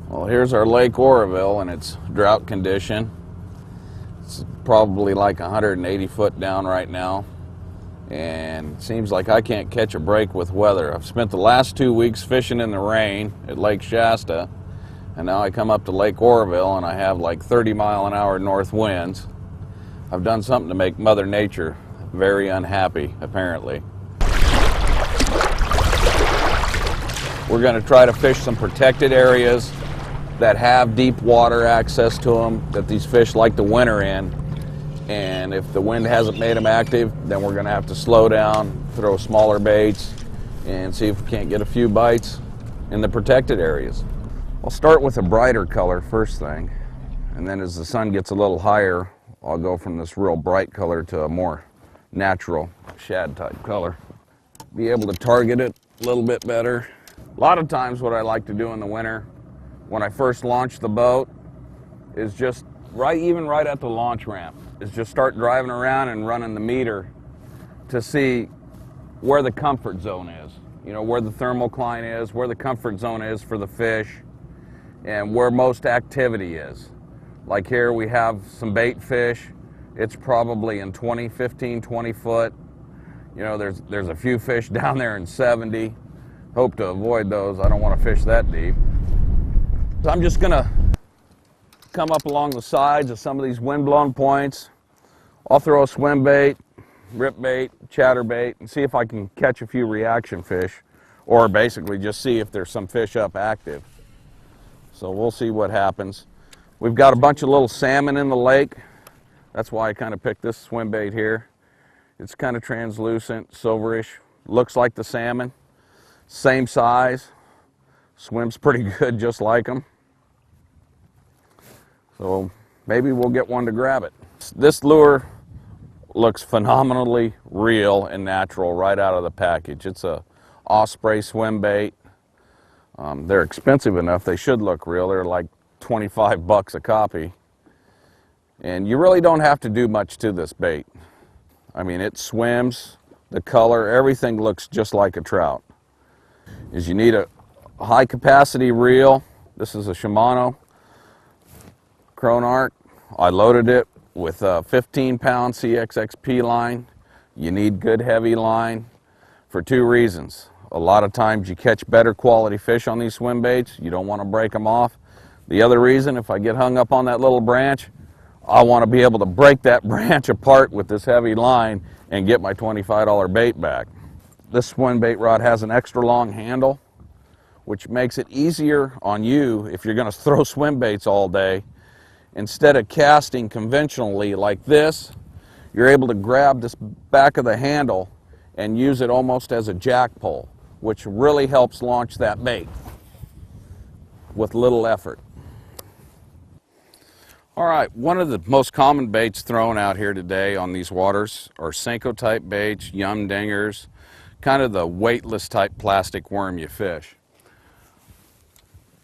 Well, here's our Lake Oroville in its drought condition. It's probably like 180 foot down right now, and it seems like I can't catch a break with weather. I've spent the last 2 weeks fishing in the rain at Lake Shasta, and now I come up to Lake Oroville and I have like 30-mile-an-hour north winds. I've done something to make Mother Nature very unhappy, apparently. We're going to try to fish some protected areas that have deep water access to them, that these fish like to winter in. And if the wind hasn't made them active, then we're going to have to slow down, throw smaller baits, and see if we can't get a few bites in the protected areas. I'll start with a brighter color first thing, and then as the sun gets a little higher, I'll go from this real bright color to a more natural shad type color. Be able to target it a little bit better. A lot of times what I like to do in the winter when I first launch the boat is just even right at the launch ramp, is just start driving around and running the meter to see where the comfort zone is. You know, where the thermocline is, where the comfort zone is for the fish, and where most activity is. Like here we have some bait fish. It's probably in 15, 20 foot. You know, there's a few fish down there in 70. Hope to avoid those. I don't want to fish that deep. So I'm just gonna come up along the sides of some of these wind-blown points. I'll throw a swim bait, rip bait, chatter bait, and see if I can catch a few reaction fish, or basically just see if there's some fish up active. So we'll see what happens. We've got a bunch of little salmon in the lake. That's why I kind of picked this swim bait here. It's kind of translucent, silverish, looks like the salmon. Same size, swims pretty good just like them. So maybe we'll get one to grab it. This lure looks phenomenally real and natural right out of the package. It's a osprey swim bait. They're expensive enough, they should look real. They're like 25 bucks a copy. And you really don't have to do much to this bait. I mean, it swims, the color, everything looks just like a trout. You need a high capacity reel. This is a Shimano Chronarch. I loaded it with a 15-pound CXXP line. You need good heavy line for two reasons. A lot of times you catch better quality fish on these swim baits. You don't want to break them off. The other reason, if I get hung up on that little branch, I want to be able to break that branch apart with this heavy line and get my $25 bait back. This swim bait rod has an extra long handle, which makes it easier on you if you're going to throw swim baits all day. Instead of casting conventionally like this, you're able to grab this back of the handle and use it almost as a jack pole, which really helps launch that bait with little effort. All right, one of the most common baits thrown out here today on these waters are Senko type baits, yum dingers, kind of the weightless type plastic worm you fish.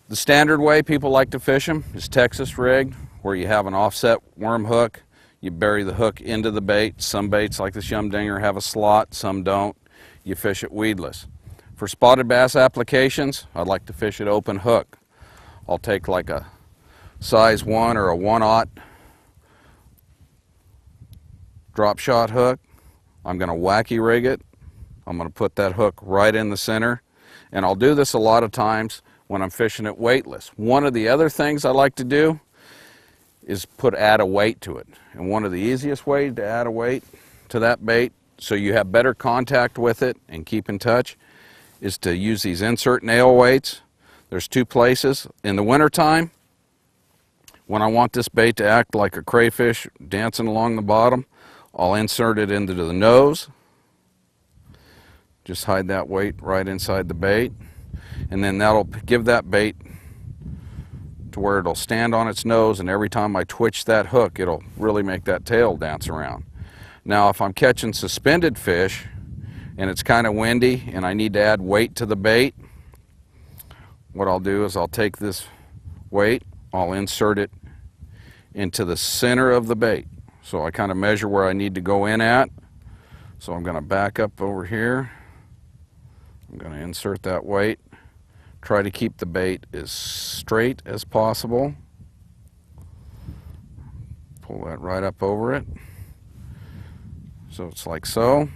The standard way people like to fish them is Texas rigged, where you have an offset worm hook. You bury the hook into the bait. Some baits like this yum dinger have a slot, some don't. You fish it weedless. For spotted bass applications, I'd like to fish it open hook. I'll take like a size 1 or a 1/0 drop shot hook. I'm going to wacky rig it. I'm going to put that hook right in the center, and I'll do this a lot of times when I'm fishing it weightless. One of the other things I like to do is add a weight to it, and one of the easiest ways to add a weight to that bait so you have better contact with it and keep in touch is to use these insert nail weights. There's two places. In the wintertime, when I want this bait to act like a crayfish dancing along the bottom, I'll insert it into the nose. Just hide that weight right inside the bait, and then that'll give that bait to where it'll stand on its nose, and every time I twitch that hook, it'll really make that tail dance around. Now, if I'm catching suspended fish and it's kind of windy and I need to add weight to the bait, what I'll do is I'll take this weight, I'll insert it into the center of the bait. So I kind of measure where I need to go in at. So I'm going to back up over here. I'm going to insert that weight Try to keep the bait as straight as possible. Pull that right up over it. So it's like so.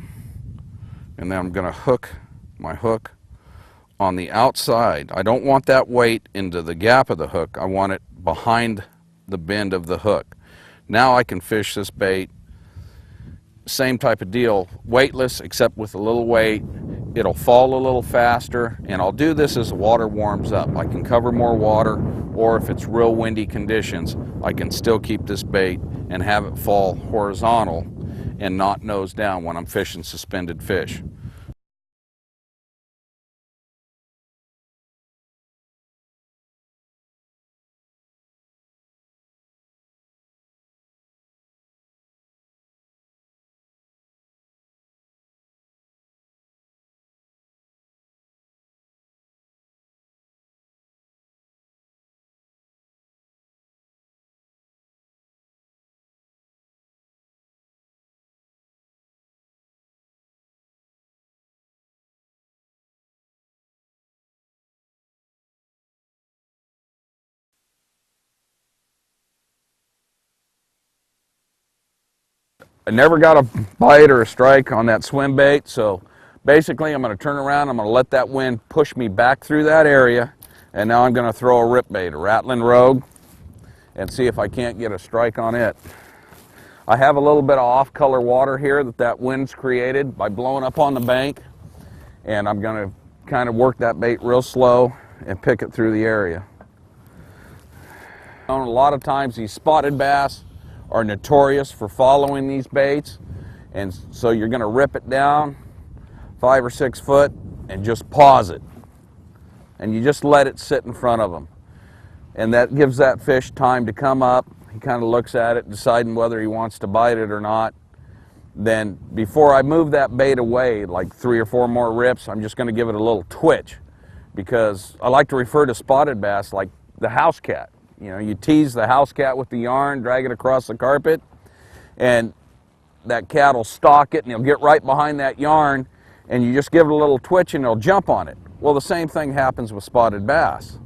And then I'm going to hook my hook on the outside. I don't want that weight into the gap of the hook. I want it behind the bend of the hook. Now I can fish this bait. Same type of deal, weightless except with a little weight. It'll fall a little faster, and I'll do this as the water warms up. I can cover more water, or if it's real windy conditions, I can still keep this bait and have it fall horizontal and not nose down when I'm fishing suspended fish. I never got a bite or a strike on that swim bait, so basically I'm going to turn around, I'm going to let that wind push me back through that area, and now I'm going to throw a rip bait, a rattling rogue, and see if I can't get a strike on it. I have a little bit of off-color water here that wind's created by blowing up on the bank, and I'm going to kind of work that bait real slow and pick it through the area. A lot of times these spotted bass are notorious for following these baits, and so you're going to rip it down 5 or 6 foot and just pause it, and you just let it sit in front of them, and that gives that fish time to come up. He kind of looks at it, deciding whether he wants to bite it or not. Then before I move that bait away, like 3 or 4 more rips, I'm just going to give it a little twitch, because I like to refer to spotted bass like the house cat. You know, you tease the house cat with the yarn, drag it across the carpet, and that cat will stalk it, and he'll get right behind that yarn, and you just give it a little twitch and it'll jump on it. Well, the same thing happens with spotted bass.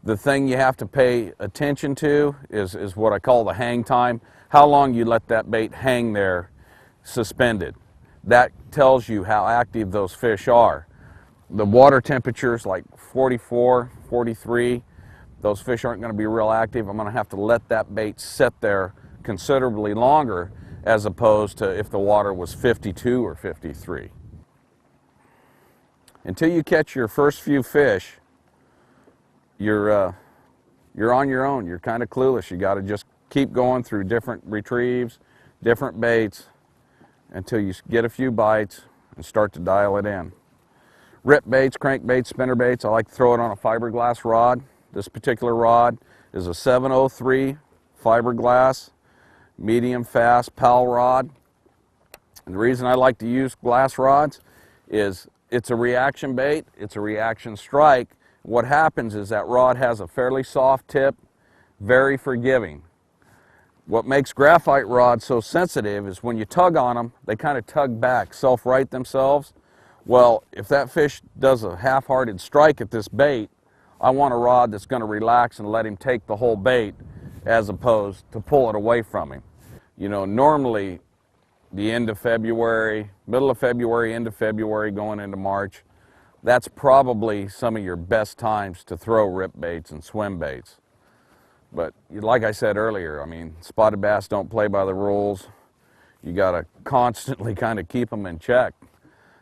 The thing you have to pay attention to is what I call the hang time, how long you let that bait hang there suspended. That tells you how active those fish are. The water temperature's like 44, 43. Those fish aren't going to be real active. I'm going to have to let that bait sit there considerably longer, as opposed to if the water was 52 or 53. Until you catch your first few fish, you're on your own. You're kind of clueless. You got to just keep going through different retrieves, different baits, until you get a few bites and start to dial it in. Rip baits, crank baits, spinner baits, I like to throw it on a fiberglass rod. This particular rod is a 703 fiberglass, medium fast PAL rod. And the reason I like to use glass rods is it's a reaction bait, it's a reaction strike. What happens is that rod has a fairly soft tip, very forgiving. What makes graphite rods so sensitive is when you tug on them, they kind of tug back, self-right themselves. Well, if that fish does a half-hearted strike at this bait, I want a rod that's going to relax and let him take the whole bait, as opposed to pull it away from him. You know, normally the end of February, middle of February, end of February, going into March, that's probably some of your best times to throw rip baits and swim baits. But like I said earlier, I mean, spotted bass don't play by the rules. You got to constantly kind of keep them in check.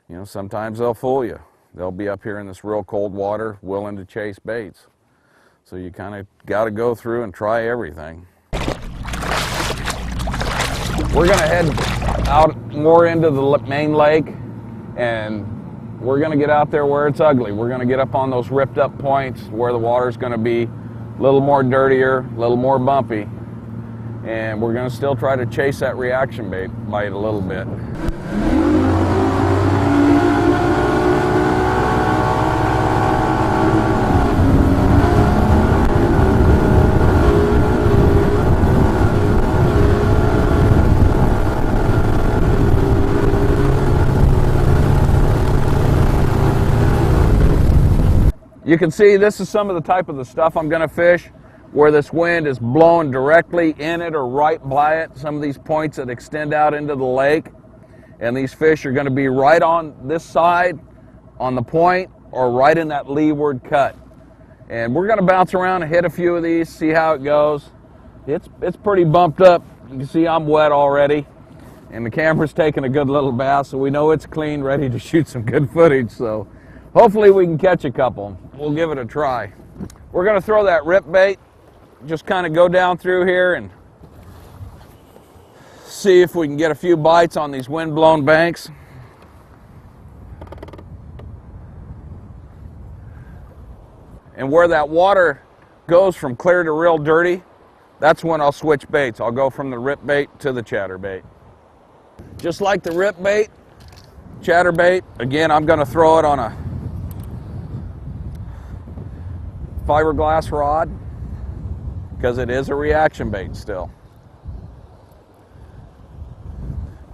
You know, sometimes they'll fool you. They'll be up here in this real cold water willing to chase baits. So you kind of got to go through and try everything. We're going to head out more into the main lake, and we're going to get out there where it's ugly. We're going to get up on those ripped up points where the water's going to be a little more dirtier, a little more bumpy, and we're going to still try to chase that reaction bite a little bit. You can see this is some of the type of the stuff I'm going to fish, where this wind is blowing directly in it or right by it. Some of these points that extend out into the lake, and these fish are going to be right on this side on the point or right in that leeward cut. And we're going to bounce around and hit a few of these, see how it goes. It's pretty bumped up. You can see I'm wet already, and the camera's taking a good little bath, so we know it's clean, ready to shoot some good footage. So hopefully we can catch a couple. We'll give it a try. We're going to throw that rip bait, just kind of go down through here and see if we can get a few bites on these wind-blown banks. And where that water goes from clear to real dirty, that's when I'll switch baits. I'll go from the rip bait to the chatterbait. Just like the rip bait, chatterbait, again, I'm going to throw it on a fiberglass rod because it is a reaction bait still.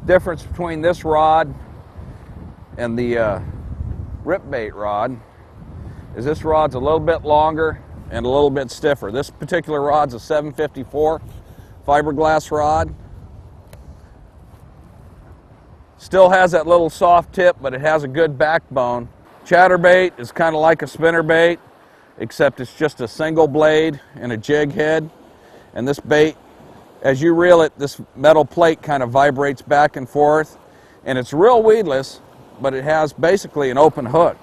Difference between this rod and the rip bait rod is this rod's a little bit longer and a little bit stiffer. This particular rod's a 754 fiberglass rod. Still has that little soft tip, but it has a good backbone. Chatterbait is kind of like a spinnerbait, except it's just a single blade and a jig head. And this bait, as you reel it, this metal plate kind of vibrates back and forth. And it's real weedless, but it has basically an open hook.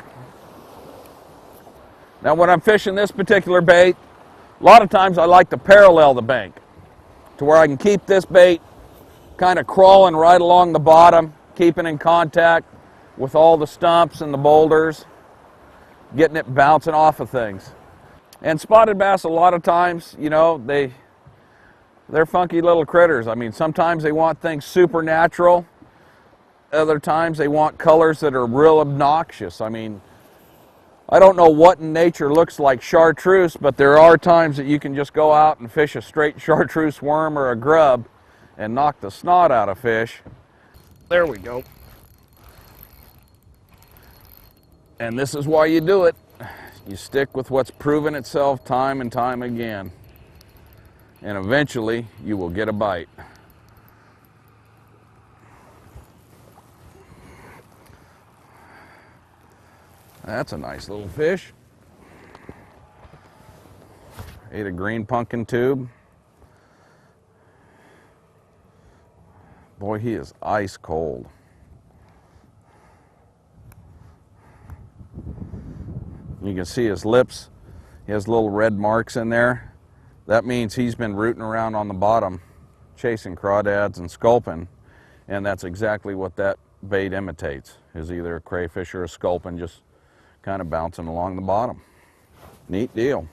Now when I'm fishing this particular bait, a lot of times I like to parallel the bank to where I can keep this bait kind of crawling right along the bottom, keeping in contact with all the stumps and the boulders, getting it bouncing off of things. And spotted bass, a lot of times, you know, they're funky little critters. I mean, sometimes they want things supernatural. Other times they want colors that are real obnoxious. I mean, I don't know what in nature looks like chartreuse, but there are times that you can just go out and fish a straight chartreuse worm or a grub and knock the snot out of fish. There we go. And this is why you do it. You stick with what's proven itself time and time again. And eventually you will get a bite. That's a nice little fish. Ate a green pumpkin tube. Boy, he is ice cold. You can see his lips. He has little red marks in there. That means he's been rooting around on the bottom, chasing crawdads and sculpin, and that's exactly what that bait imitates, is either a crayfish or a sculpin just kind of bouncing along the bottom. Neat deal.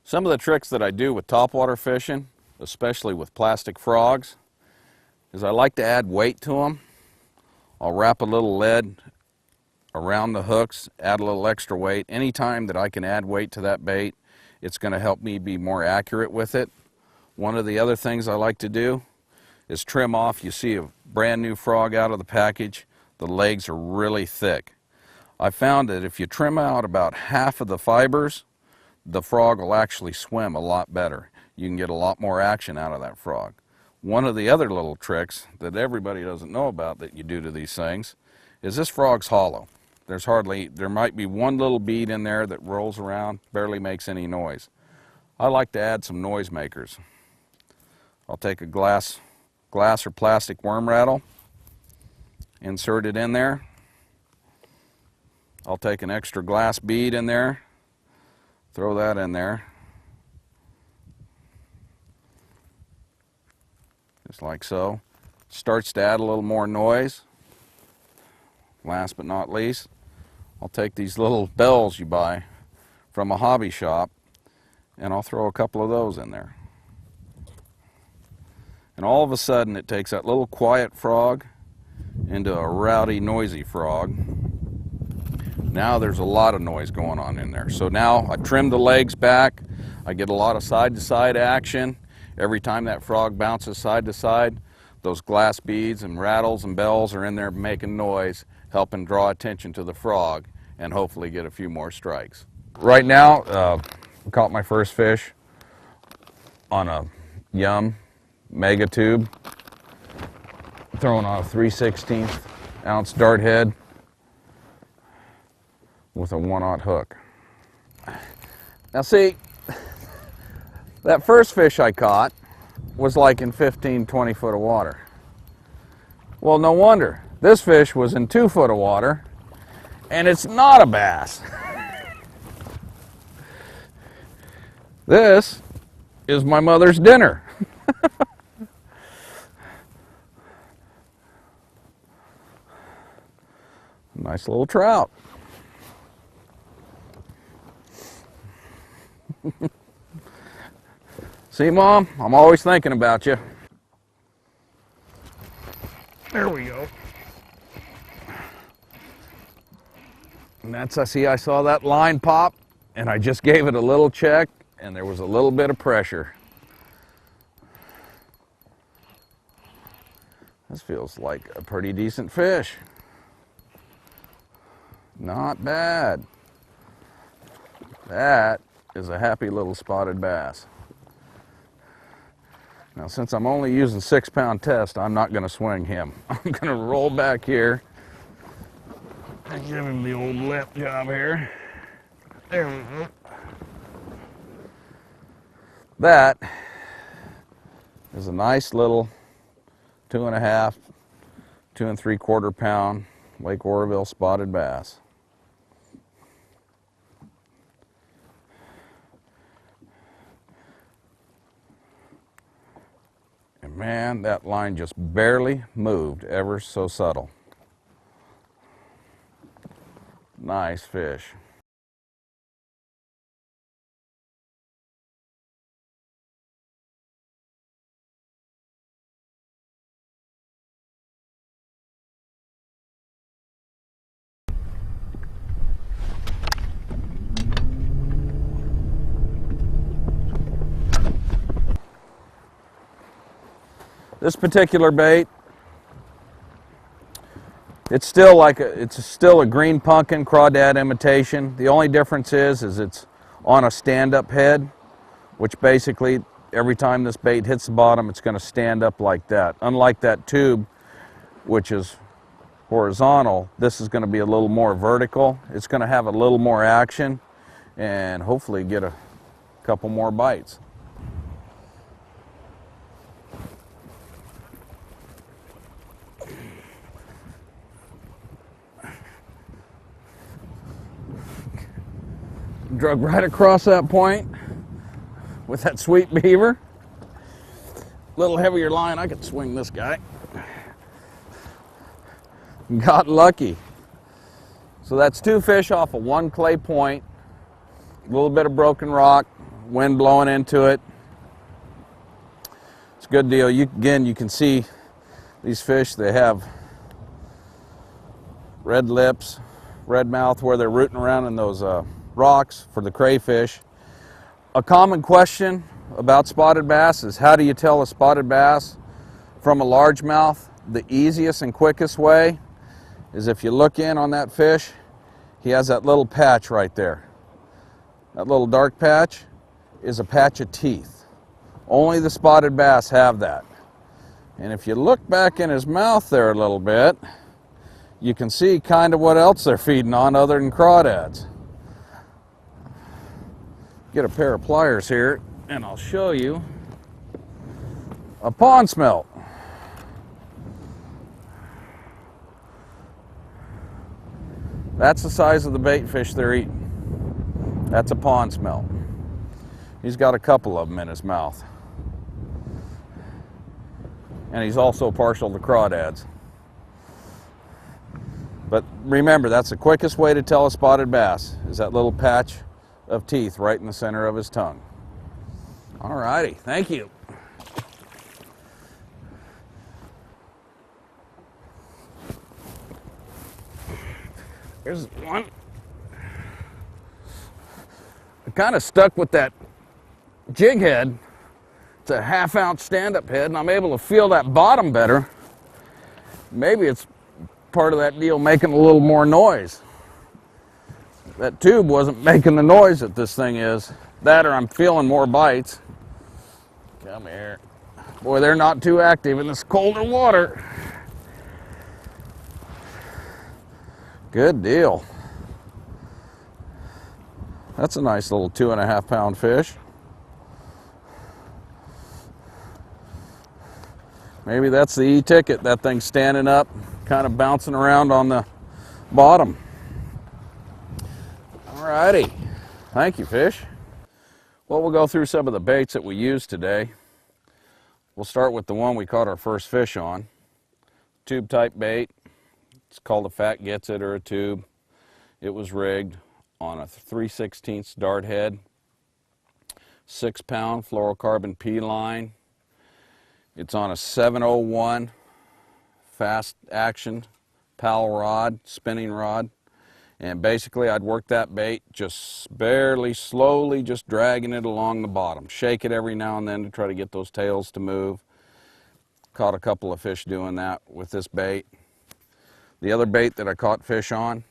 Some of the tricks that I do with topwater fishing, especially with plastic frogs, is I like to add weight to them. I'll wrap a little lead around the hooks, add a little extra weight. Anytime that I can add weight to that bait, it's going to help me be more accurate with it. One of the other things I like to do is trim off. You see a brand new frog out of the package, the legs are really thick. I found that if you trim out about half of the fibers, the frog will actually swim a lot better. You can get a lot more action out of that frog. One of the other little tricks that everybody doesn't know about that you do to these things is this frog's hollow. There might be one little bead in there that rolls around, barely makes any noise. I like to add some noise makers. I'll take a glass or plastic worm rattle, insert it in there. I'll take an extra glass bead in there, throw that in there, just like so. Starts to add a little more noise. Last but not least, I'll take these little bells you buy from a hobby shop and I'll throw a couple of those in there. And all of a sudden it takes that little quiet frog into a rowdy, noisy frog. Now there's a lot of noise going on in there. So now I trim the legs back. I get a lot of side-to-side action. Every time that frog bounces side to side, those glass beads and rattles and bells are in there making noise, helping draw attention to the frog and hopefully get a few more strikes. Right now, I caught my first fish on a Yum mega tube, throwing on a 3/16 ounce dart head with a 1/0 hook. Now see, that first fish I caught was like in 15, 20 foot of water. Well, no wonder. This fish was in 2 foot of water, and it's not a bass. This is my mother's dinner. Nice little trout. See, Mom, I'm always thinking about you. There we go. And that's, I saw that line pop, and I just gave it a little check, and there was a little bit of pressure. This feels like a pretty decent fish. Not bad. That is a happy little spotted bass. Now, since I'm only using 6-pound test, I'm not going to swing him. I'm going to roll back here and give him the old lip job here. There we go. That is a nice little 2.5, 2 3/4 pound Lake Oroville spotted bass. And man, that line just barely moved, ever so subtle. Nice fish. This particular bait, it's still a green pumpkin crawdad imitation. The only difference is it's on a stand-up head, which basically every time this bait hits the bottom, it's going to stand up like that. Unlike that tube, which is horizontal, this is going to be a little more vertical. It's going to have a little more action and hopefully get a couple more bites. Drug right across that point with that sweet beaver. A little heavier line, I could swing this guy. Got lucky. So that's 2 fish off of 1 clay point. A little bit of broken rock, wind blowing into it. It's a good deal. Again, you can see these fish, they have red lips, red mouth where they're rooting around in those rocks for the crayfish. A common question about spotted bass is, how do you tell a spotted bass from a largemouth? The easiest and quickest way is if you look in on that fish, he has that little patch right there. That little dark patch is a patch of teeth. Only the spotted bass have that. And if you look back in his mouth there a little bit, you can see kind of what else they're feeding on other than crawdads. Get a pair of pliers here and I'll show you. A pond smelt. That's the size of the bait fish they're eating. That's a pond smelt. He's got a couple of them in his mouth. And he's also partial to crawdads. But remember, that's the quickest way to tell a spotted bass, is that little patch of teeth right in the center of his tongue. All righty, thank you. Here's one. I kind of stuck with that jig head. It's a 1/2 ounce stand-up head, and I'm able to feel that bottom better. Maybe it's part of that deal making a little more noise. That tube wasn't making the noise that this thing is. That or I'm feeling more bites. Come here. Boy, they're not too active in this colder water. Good deal. That's a nice little 2.5 pound fish. Maybe that's the E-ticket. That thing's standing up, kind of bouncing around on the bottom. Alrighty, thank you, fish. Well, we'll go through some of the baits that we used today. We'll start with the one we caught our first fish on. Tube type bait. It's called a Fat Gets It or a tube. It was rigged on a 3/16 dart head, 6 pound fluorocarbon P line. It's on a 701 fast action pal rod, spinning rod. And basically I'd work that bait just barely, slowly, just dragging it along the bottom. Shake it every now and then to try to get those tails to move. Caught a couple of fish doing that with this bait. The other bait that I caught fish on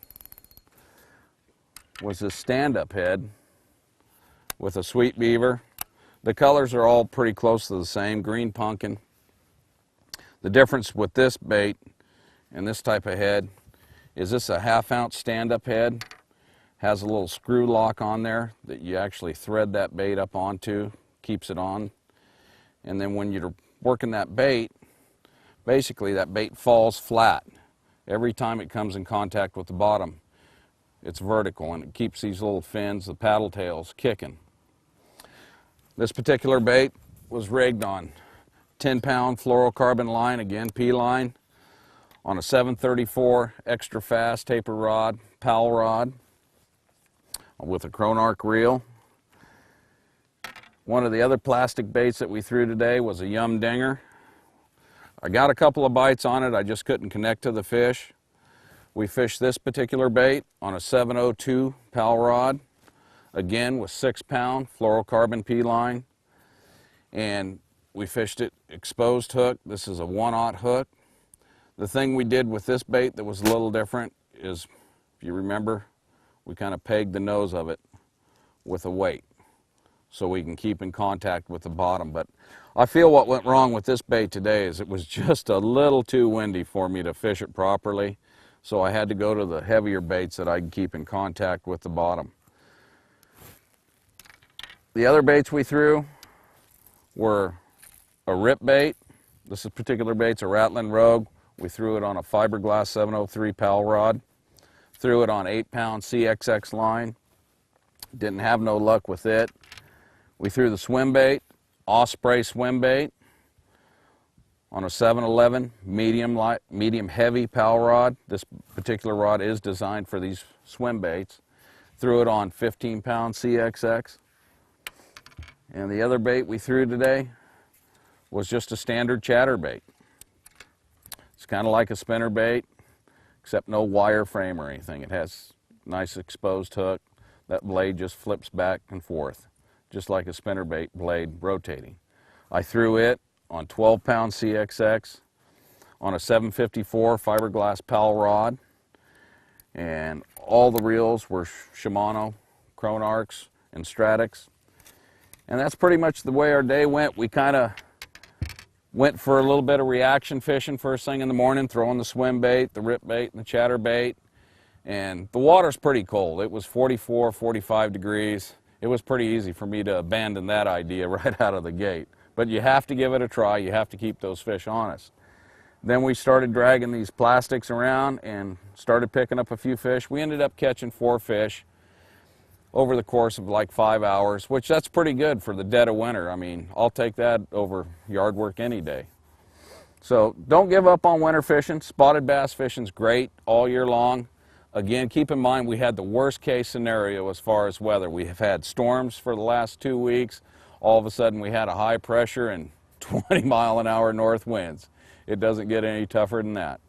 was this stand-up head with a sweet beaver. The colors are all pretty close to the same, green pumpkin. The difference with this bait and this type of head is this a 1/2 ounce stand-up head. Has a little screw lock on there that you actually thread that bait up onto, keeps it on. And then when you're working that bait, basically that bait falls flat. Every time it comes in contact with the bottom, it's vertical, and it keeps these little fins, the paddle tails, kicking. This particular bait was rigged on 10 pound fluorocarbon line, again P line, on a 734 extra fast taper rod, pal rod, with a Cronarch reel. One of the other plastic baits that we threw today was a Yum Dinger. I got a couple of bites on it, I just couldn't connect to the fish. We fished this particular bait on a 702 pal rod, again with 6 pound fluorocarbon P line, and we fished it exposed hook. This is a 1/0 hook. The thing we did with this bait that was a little different is, if you remember, we kind of pegged the nose of it with a weight so we can keep in contact with the bottom. But I feel what went wrong with this bait today is it was just a little too windy for me to fish it properly, so I had to go to the heavier baits that I can keep in contact with the bottom. The other baits we threw were a rip bait. This particular bait's a Rattling Rogue. We threw it on a fiberglass 703 pal rod. Threw it on 8 pound CXX line. Didn't have no luck with it. We threw the swim bait, Osprey swim bait, on a 711 medium heavy pal rod. This particular rod is designed for these swim baits. Threw it on 15 pound CXX. And the other bait we threw today was just a standard chatterbait. It's kind of like a spinner bait, except no wire frame or anything. It has nice exposed hook. That blade just flips back and forth, just like a spinnerbait blade rotating. I threw it on 12 pound CXX on a 754 fiberglass pal rod, and all the reels were Shimano, Cronarchs, and Stradics. And that's pretty much the way our day went. We kind of went for a little bit of reaction fishing first thing in the morning, throwing the swim bait, the rip bait, and the chatter bait. And the water's pretty cold. It was 44, 45 degrees. It was pretty easy for me to abandon that idea right out of the gate. But you have to give it a try. You have to keep those fish honest. Then we started dragging these plastics around and started picking up a few fish. We ended up catching 4 fish over the course of like 5 hours, which that's pretty good for the dead of winter. I mean, I'll take that over yard work any day. So don't give up on winter fishing. Spotted bass fishing's great all year long. Again, keep in mind we had the worst case scenario as far as weather. We have had storms for the last 2 weeks. All of a sudden we had a high pressure and 20-mile-an-hour north winds. It doesn't get any tougher than that.